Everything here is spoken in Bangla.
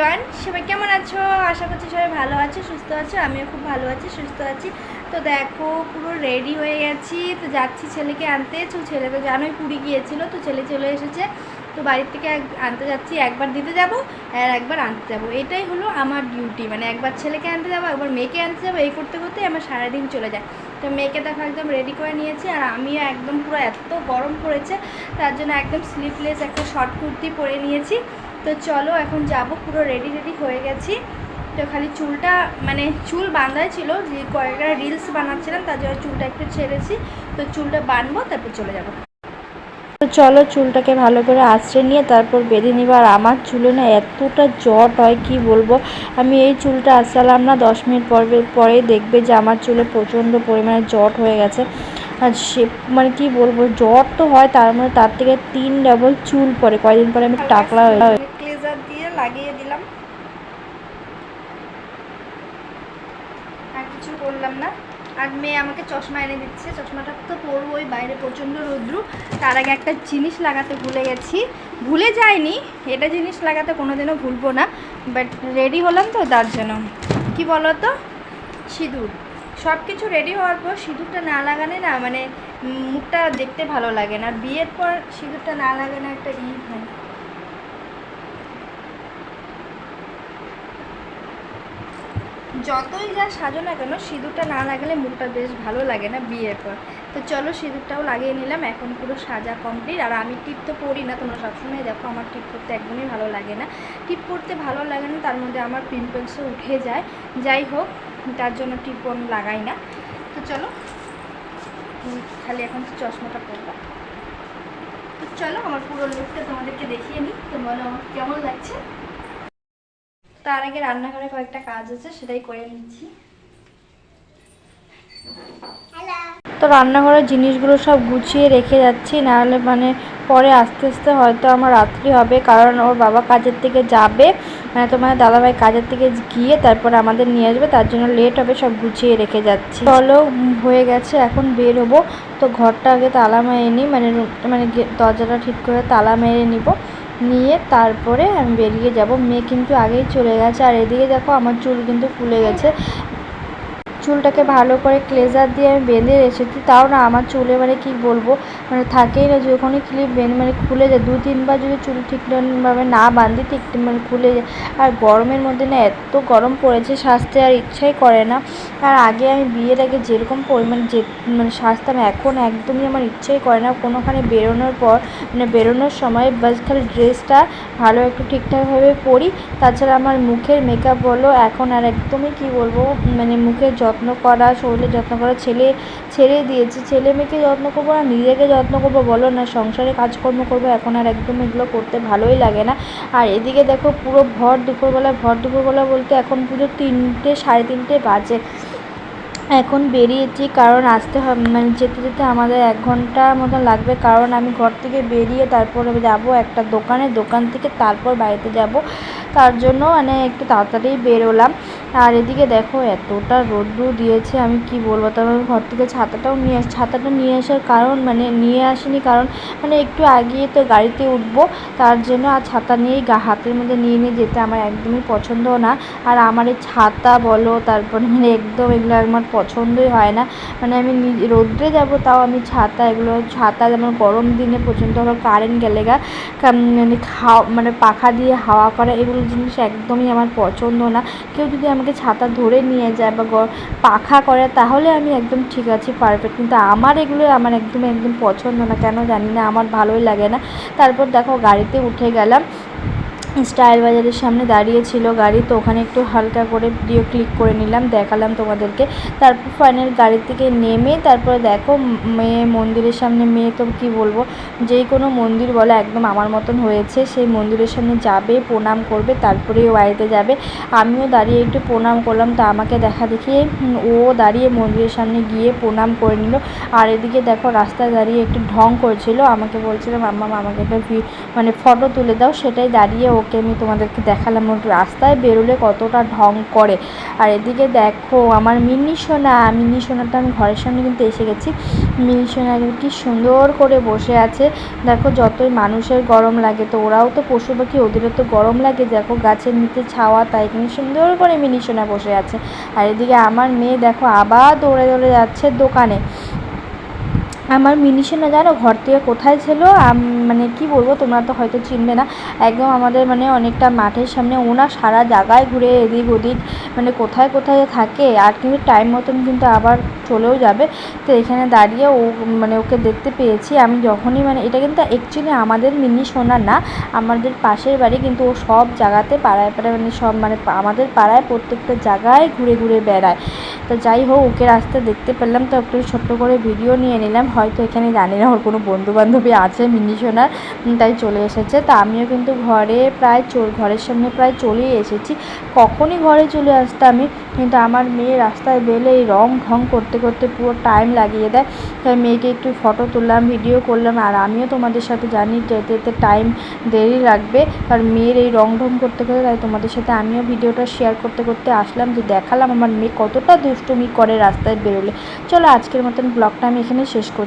এভরিওয়ান, সবাই কেমন আছো? আশা করছি সবাই ভালো আছো, সুস্থ আছো। আমিও খুব ভালো আছি, সুস্থ আছি। তো দেখো পুরো রেডি হয়ে গেছি, তো যাচ্ছি ছেলেকে আনতে। তো ছেলে তো জানোই পুরী গিয়েছিল, তো ছেলে চলে এসেছে। তো বাড়ির থেকে আনতে যাচ্ছি, একবার দিতে যাব আর একবার আনতে যাব। এটাই হলো আমার ডিউটি, মানে একবার ছেলেকে আনতে যাবো, একবার মেয়েকে আনতে যাবো। এই করতে করতে আমার সারাদিন চলে যায়। তো মেয়েকে দেখো একদম রেডি করে নিয়েছি, আর আমিও একদম পুরো এত গরম পড়েছে তার জন্য একদম স্লিভলেস একটা শর্ট কুর্তি পরে নিয়েছি। তো চলো এখন যাব, পুরো রেডি হয়ে গেছি। তো খালি চুলটা মানে চুল বাঁধাই ছিল, যে কয়েকটা রিলস বানাচ্ছিলাম তার জন্য চুলটা একটু ছেড়েছি। তো চুলটা বাঁধবো, তারপর চলে যাব। তো চলো চুলটাকে ভালো করে আঁচড়ে নিয়ে তারপর বেঁধে নিব। আর আমার চুলে না এতটা জট হয় কি বলবো। আমি এই চুলটা আঁচড়ালাম না 10 মিনিট পরে দেখবে যে আমার চুলে প্রচণ্ড পরিমাণে জট হয়ে গেছে। আর সে মানে কি বলবো, জট তো হয়, তার মধ্যে তার থেকে 3 ডাবল চুল পরে। কয়েকদিন পরে আমি টাকলা হয়ে ক্লেজার দিয়ে লাগিয়ে দিলাম, আর কিছু করলাম না। আর মেয়ে আমাকে চশমা এনে দিচ্ছে, চশমাটা তো পরবোই, বাইরে প্রচণ্ড রৌদ্র। তার আগে একটা জিনিস লাগাতে ভুলে গেছি, ভুলে যাইনি, এটা জিনিস লাগাতে কোনোদিনও ভুলবো না, বাট রেডি হলাম তো তার জন্য। কি বলো তো, সিঁদুর। সব কিছু রেডি হওয়ার পর সিঁদুরটা না লাগালে না মানে মুখটা দেখতে ভালো লাগে না। বিয়ের পর সিঁদুরটা না লাগানো একটা হয়। যতই যা সাজো না কেন, সিঁদুরটা না লাগালে মুখটা বেশ ভালো লাগে না বিয়ের পর। তো চলো সিঁদুরটাও লাগিয়ে নিলাম, এখন পুরো সাজা কমপ্লিট। আর আমি টিপ তো পরি না, তোমরা সবসময় দেখো আমার টিপ পরতে একদমই ভালো লাগে না। টিপ পরতে ভালো লাগে না, তার মধ্যে আমার পিম্পলসও উঠে যায়। যাই হোক, তার জন্য টিপও আমি লাগাই না। তো চলো খালি এখন চশমাটা পরবো। তো চলো আমার পুরো লুকটা তোমাদেরকে দেখিয়ে নিই, তো বলো আমার কেমন লাগছে। তার আগে রান্নাঘরে কয়েকটা কাজ আছে, সেটাই করে নিচ্ছি। তো রান্নাঘরের জিনিসগুলো সব গুছিয়ে রেখে যাচ্ছি, নাহলে মানে পরে আস্তে আস্তে হয়তো আমার রাত্রি হবে, কারণ ওর বাবা কাজের থেকে যাবে, মানে তোমার দাদাভাই কাজের থেকে গিয়ে তারপরে আমাদের নিয়ে আসবে, তার জন্য লেট হবে। সব গুছিয়ে রেখে যাচ্ছি। চলো হয়ে গেছে, এখন বের হবো। তো ঘরটা আগে তালা মেরে নিই, মানে মানে দরজাটা ঠিক করে তালা মেরে নিব, নিয়ে তারপরে আমি বেরিয়ে যাব। মেয়ে কিন্তু আগেই চলে গেছে। আর এদিকে দেখো আমার চুল কিন্তু ফুলে গেছে। চুলটাকে ভালো করে ক্লেজার দিয়ে আমি বেঁধে রেখেছি, তাও না আমার চুলে মানে কি বলবো, মানে থাকেই না, যখনই ক্লিপ মানে খুলে যায়। 2-3 বার যদি চুল ঠিকভাবে না বাঁধি, ঠিক মানে খুলে যায়। আর গরমের মধ্যে না এত গরম পড়েছে, সাজতে আর ইচ্ছাই করে না। আর আগে আমি বিয়ের আগে যেরকম পরিমাণে মানে সাজতাম, এখন একদমই আমার ইচ্ছাই করে না কোনোখানে বেরোনোর পর, মানে বেরোনোর সময় বাস খালি ড্রেসটা ভালো একটু ঠিকঠাকভাবে পরি। তাছাড়া আমার মুখের মেকআপ বলো এখন আর একদমই কি বলবো, মানে মুখের যত্ন করা, শরীরের যত্ন করা ছেড়ে দিয়েছি। ছেলে মেয়েকে যত্ন করবো না নিজেকে যত্ন করবো বলো না, সংসারে কাজকর্ম করবো, এখন আর একদম এগুলো করতে ভালোই লাগে না। আর এদিকে দেখো পুরো ভর দুপুরবেলা বলতে এখন পুরো 3টে 3:30 বাজে। এখন বেরিয়েছি কারণ আসতে হবে, মানে যেতে যেতে আমাদের 1 ঘন্টা মতো লাগবে, কারণ আমি ঘর থেকে বেরিয়ে তারপরে যাব একটা দোকান থেকে তারপর বাড়িতে যাব। তার জন্য মানে একটু তাড়াতাড়ি বেরোলাম। আর এদিকে দেখো এতটা রোদ্দুর দিয়েছে, আমি কি বলবো। তারপর ঘর থেকে ছাতাটা নিয়ে আসার কারণ, মানে নিয়ে আসিনি কারণ মানে একটু আগিয়ে তো গাড়িতে উঠবো, তার জন্য। আর ছাতা নিয়েই হাতের মধ্যে নিয়ে যেতে আমার একদমই পছন্দ না। আর আমার এই ছাতা বলো, তারপরে মানে একদম এগুলো আমার পছন্দই হয় না। মানে আমি রোদ্রে যাব তাও আমি ছাতা যেমন গরম দিনে পর্যন্ত আমার কারেন্ট গেলে মানে মানে পাখা দিয়ে হাওয়া করা, এগুলো জিনিস একদমই আমার পছন্দ না। কেউ যদি আমাকে ছাতা ধরে নিয়ে যায় বা পাখা করে তাহলে আমি একদম ঠিক আছে, পারফেক্ট, কিন্তু আমার এগুলো আমার একদম পছন্দ না, কেন জানি না, আমার ভালোই লাগে না। তারপর দেখো গাড়িতে উঠে গেলাম, স্টাইল বাজারের সামনে দাঁড়িয়েছিল গাড়ি, তো ওখানে একটু হালকা করে ভিডিও ক্লিক করে নিলাম, দেখালাম তোমাদেরকে। তারপর ফাইনাল গাড়ি থেকে নেমে তারপরে দেখো মেয়ে মন্দিরের সামনে, মেয়ে তো কি বলবো, যেই কোনো মন্দির বলে একদম আমার মতন হয়েছে। সেই মন্দিরের সামনে যাবে, প্রণাম করবে, তারপরে ও বাড়িতে যাবে। আমিও দাঁড়িয়ে একটু প্রণাম করলাম, তো আমাকে দেখা দেখি ও দাঁড়িয়ে মন্দিরের সামনে গিয়ে প্রণাম করে নিল। আর এদিকে দেখো রাস্তায় দাঁড়িয়ে একটু ঢং করছিল, আমাকে বলছিল মাম্মা আমাকে একটা মানে ফটো তুলে দাও, সেটাই দাঁড়িয়ে ও ওকে আমি তোমাদেরকে দেখালাম ওর রাস্তায় বেরোলে কতটা ঢং করে। আর এদিকে দেখো আমার মিনি সোনাটা আমি ঘরের সামনে কিন্তু এসে গেছি। মিনি সোনা কি সুন্দর করে বসে আছে। দেখো যতই মানুষের গরম লাগে তো ওরাও তো পশু পাখি, ওদেরও তো গরম লাগে। দেখো গাছের নিচে ছাওয়া, তাই এখানে সুন্দর করে মিনি সোনা বসে আছে। আর এদিকে আমার মেয়ে দেখো আবার দৌড়ে দৌড়ে যাচ্ছে দোকানে। আমার মিনি সোনা জানো ঘর থেকে কোথায় ছিল, মানে কি বলবো, তোমরা তো হয়তো চিনবে না। একদম আমাদের মানে অনেকটা মাঠের সামনে, ওনা সারা জায়গায় ঘুরে এদিক ওদিক মানে কোথায় কোথায় থাকে। আর কিন্তু টাইম মতন কিন্তু আবার চলেও যাবে। তো এখানে দাঁড়িয়ে ও মানে ওকে দেখতে পেয়েছি আমি যখনই, মানে এটা কিন্তু অ্যাকচুয়ালি আমাদের মিনি সোনা না, আমাদের পাশের বাড়ি, কিন্তু ও সব জায়গাতে পাড়ায় পাড়ায় মানে সব মানে আমাদের পাড়ায় প্রত্যেকটা জায়গায় ঘুরে ঘুরে বেড়ায়। তো যাই হোক ওকে রাস্তায় দেখতে পেলাম তো একটু ছোট্ট করে ভিডিও নিয়ে নিলাম। হয়তো এখানে জানি না ওর কোনো বন্ধুবান্ধবী আছে মিনি সোনার, তাই চলে এসেছে। তা আমিও কিন্তু ঘরের সামনে প্রায় চলেই এসেছি। কখনই ঘরে চলে আসতাম আমি, কিন্তু আমার মেয়ে রাস্তায় বেলে এই রং ঢং করতে করতে পুরো টাইম লাগিয়ে দেয়। তাই মেয়েকে একটু ফটো তুললাম, ভিডিও করলাম। আর আমিও তোমাদের সাথে জানি যেতে যেতে টাইম দেরি লাগবে, কারণ মেয়ের এই রং ঢং করতে করতে, তাই তোমাদের সাথে আমিও ভিডিওটা শেয়ার করতে করতে আসলাম, যে দেখালাম আমার মেয়ে কতটা দুষ্টুমি করে রাস্তায় বেরোলে। চলো আজকের মতন ব্লগটা আমি এখানে শেষ করছি।